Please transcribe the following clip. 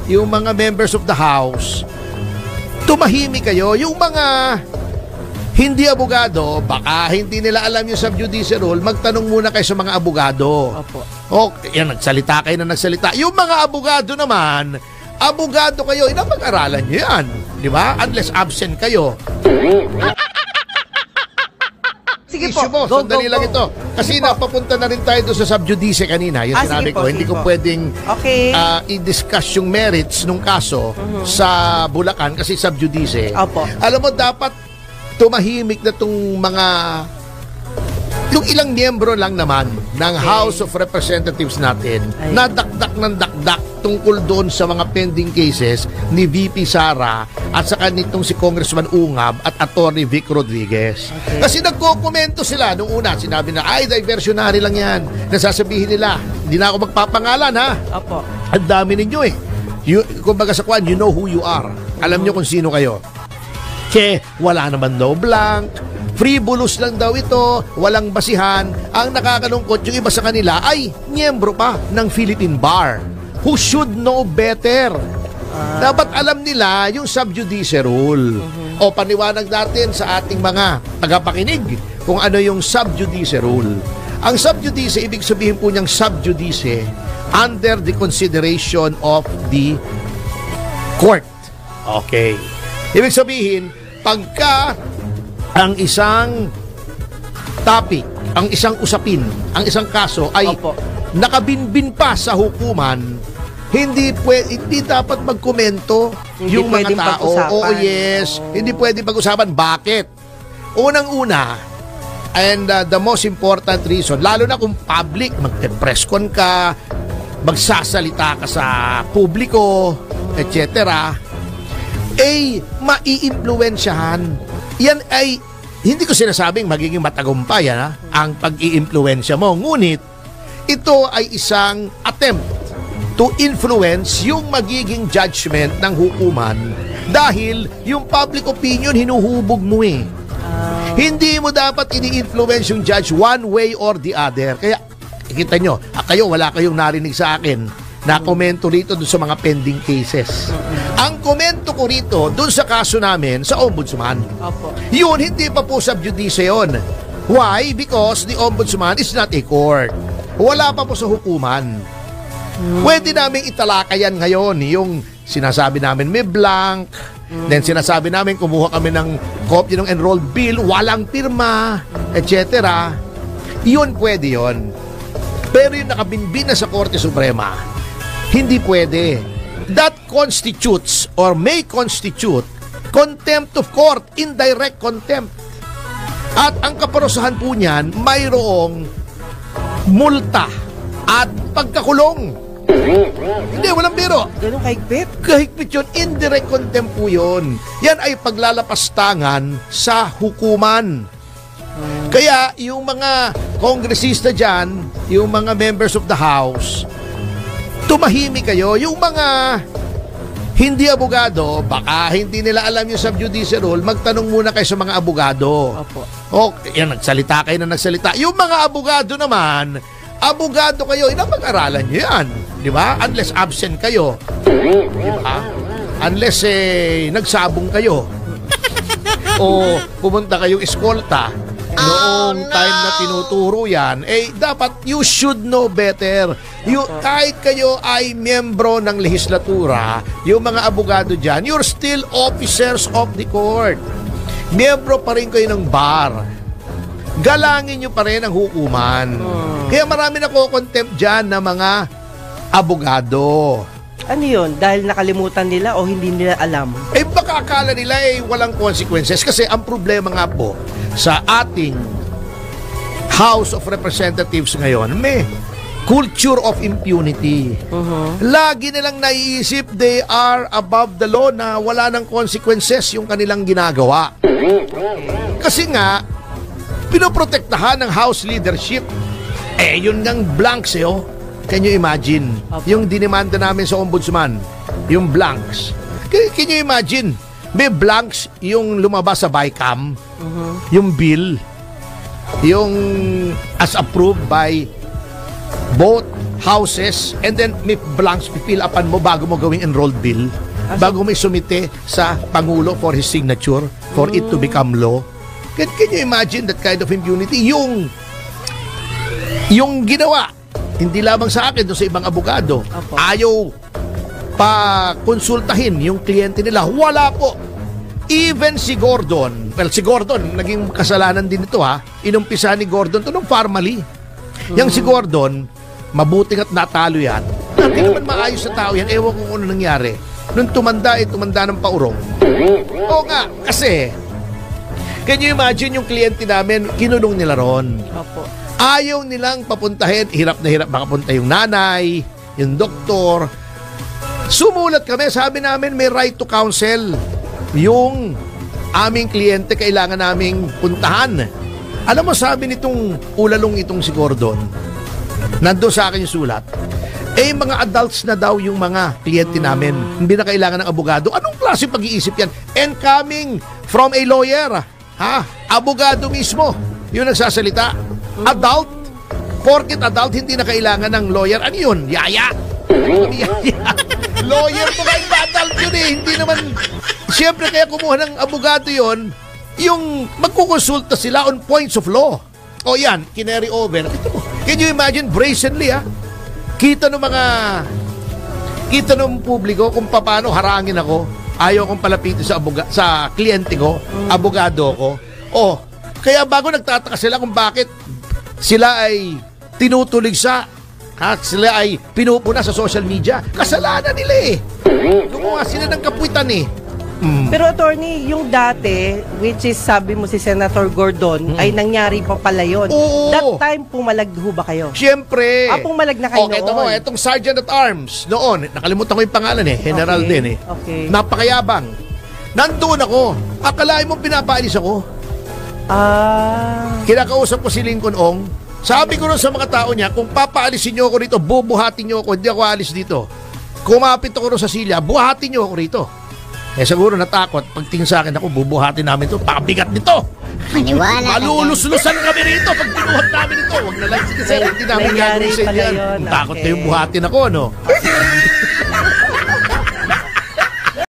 yung mga members of the House, tumahimik kayo. Yung mga hindi abogado, baka hindi nila alam yung subjudice rule, magtanong muna kayo sa mga abogado. Opo. Okay, yan, nagsalita kayo na nagsalita. Yung mga abogado naman, abogado kayo, mag-aralan nyo yan. Di ba? Unless absent kayo. Sige Issue po, mo, sandali lang ito. Kasi Sige po. napapunta na rin tayo doon sa subjudice kanina. Yung sinabi sige po, ko, hindi sige ko po. pwedeng Okay. i-discuss yung merits nung kaso sa Bulacan kasi subjudice. Opo. Alam mo, dapat tumahimik na itong mga yung ilang miyembro lang naman ng House of Representatives natin na dakdak ng dakdak tungkol doon sa mga pending cases ni VP Sara at saka nitong si Congressman Ungab at Attorney Vic Rodriguez. Okay. Kasi nagkokomento sila nung una, sinabi na, ay, diversionary lang yan. Nasasabihin nila, hindi na ako magpapangalan, ha? Opo. Ang dami ninyo eh. Kumbaga sa kwan, you know who you are. Alam nyo kung sino kayo. Che, wala naman daw blank. Frivolous lang daw ito, walang basihan. Ang nakakalungkot, yung iba sa kanila ay miyembro pa ng Philippine Bar who should know better. Dapat alam nila yung subjudice rule. O paniwanag natin sa ating mga tagapakinig kung ano yung subjudice rule. Ang subjudice, ibig sabihin po niyang subjudice under the consideration of the court. Okay. Ibig sabihin, pagka ang isang topic, ang isang usapin, ang isang kaso ay nakabinbin pa sa hukuman, hindi dapat magkomento yung mga tao. Oo, yes. Hindi pwedeng pag-usapan. Bakit? Unang-una, and the most important reason, lalo na kung public, mag-press con ka, magsasalita ka sa publiko, etc., maiimpluwensyahan. Yan ay, hindi ko sinasabing magiging matagumpay ang pag-iimpluwensya mo. Ngunit, ito ay isang attempt to influence yung magiging judgment ng hukuman dahil yung public opinion hinuhubog mo eh. Hindi mo dapat ini-influence yung judge one way or the other. Kaya, kita nyo, kayo, wala kayong narinig sa akin na komento rito dun sa mga pending cases. Ang komento ko rito dun sa kaso namin sa Ombudsman. Opo. Yun, hindi pa po subjudice yun. Why? Because the Ombudsman is not a court. Wala pa po sa hukuman. Pwede namin italakayan ngayon yung sinasabi namin may blank, then sinasabi namin kumuha kami ng copy ng enrolled bill, walang pirma, etc. Yun pwede yun. Pero yung nakabinbin na sa Korte Suprema, hindi pwede. That constitutes or may constitute contempt of court, indirect contempt. At ang kaparusahan po niyan, mayroong multa at pagkakulong. Hindi, walang biro. Ganun kahigpit? Kahigpit yun, indirect contempt po yun. Yan ay paglalapastangan sa hukuman. Kaya yung mga kongresista dyan, yung mga members of the House, tumahimik kayo. Yung mga hindi abogado, baka hindi nila alam yung subjudice rule, magtanong muna kayo sa mga abogado. Opo. Okay, yan, nagsalita kayo na nagsalita. Yung mga abogado naman, abogado kayo, mag-aralan nyo yan. Di ba? Unless absent kayo. Di ba? Unless nagsabong kayo. O pumunta kayong eskolta. Noong time na tinuturo yan, dapat you should know better. Kahit kayo ay miyembro ng lehislatura, yung mga abogado dyan, you're still officers of the court. Miyembro pa rin kayo ng bar. Galangin nyo pa rin ang hukuman. Kaya marami nako-contempt dyan na mga abogado. Ano yun? Dahil nakalimutan nila o hindi nila alam? Baka akala nila walang consequences. Kasi ang problema nga po sa ating House of Representatives ngayon, may culture of impunity. Lagi nilang naiisip they are above the law na wala ng consequences yung kanilang ginagawa. Kasi nga, pinoprotektahan ng House leadership. Yun ngang blanks Can you imagine? Yung dinimanda namin sa Ombudsman, yung blanks. Can you imagine? May blanks yung lumabas sa BICAM, yung bill, yung as approved by both houses, and then may blanks pipil upan mo bago mo gawing enrolled bill, bago may sumite sa Pangulo for his signature, for it to become law. Can you imagine that kind of impunity? Yung ginawa, hindi lamang sa akin, doon sa ibang abogado, Opo. ayaw pa konsultahin yung kliyente nila. Wala po. Even si Gordon, naging kasalanan din ito inumpisa ni Gordon to nung formally. Yang si Gordon, mabuting at natalo yan. Hindi naman maayos sa tao yan. Ewan ko kung ano nangyari. Nung tumanda ng paurong. Oo nga, kasi, can you imagine yung kliyente namin, kinulong nila ron. Opo. Ayaw nilang papuntahin, hirap na hirap makapunta yung nanay, yung doktor. Sumulat kami, sabi namin may right to counsel. Yung aming kliyente kailangan naming puntahan. Alam mo, sabi nitong ulalong itong si Gordon, nandun sa akin yung sulat, mga adults na daw yung mga kliyente namin. Hindi na kailangan ng abogado. Anong klase pag-iisip yan? And coming from a lawyer, abogado mismo, yung nagsasalita. Adult, porket adult, hindi na kailangan ng lawyer. Ano yun? Yaya? Lawyer mo kayo, adult yun hindi naman. Siyempre kaya kumuha ng abogado yon, yung magkukonsulta sila on points of law. O yan, kinary over. Can you imagine brazenly kita ng publiko kung paano harangin ako. Ayaw kong palapitin sa kliyente ko, abogado ko. Kaya bago nagtataka sila kung bakit sila ay tinutulig sila ay pinupuna sa social media. Kasalanan nila Gumawa sila ng kapuitan Pero attorney, yung dati, which is sabi mo si Senator Gordon, ay nangyari pa pala yun. Oo. That time, pumalag ho ba kayo? Siyempre. Pumalag na kayo noon. Etong Sergeant at Arms noon, nakalimutan ko yung pangalan General Okay. din Okay. Napakayabang. Nandoon ako. Akalain mo pinapaalis ako. Kinakausap ko si Lincoln Ong. Sabi ko rin sa mga tao niya, kung papaalisin niyo ako rito, bubuhatin niyo ako, hindi ako alis dito. Kumapit ako rin sa silya, buhatin niyo ako rito. Siguro natakot, pagtingin sa akin, ako bubuhatin namin ito, pabigat nito. Maniwala ka Malulus-lusan kami rito pag binuhat namin ito. Huwag na lang, sige sir, hindi namin Nangyari gagawin sa pala inyo yan. yun, Takot okay. na yung buhatin ako, no?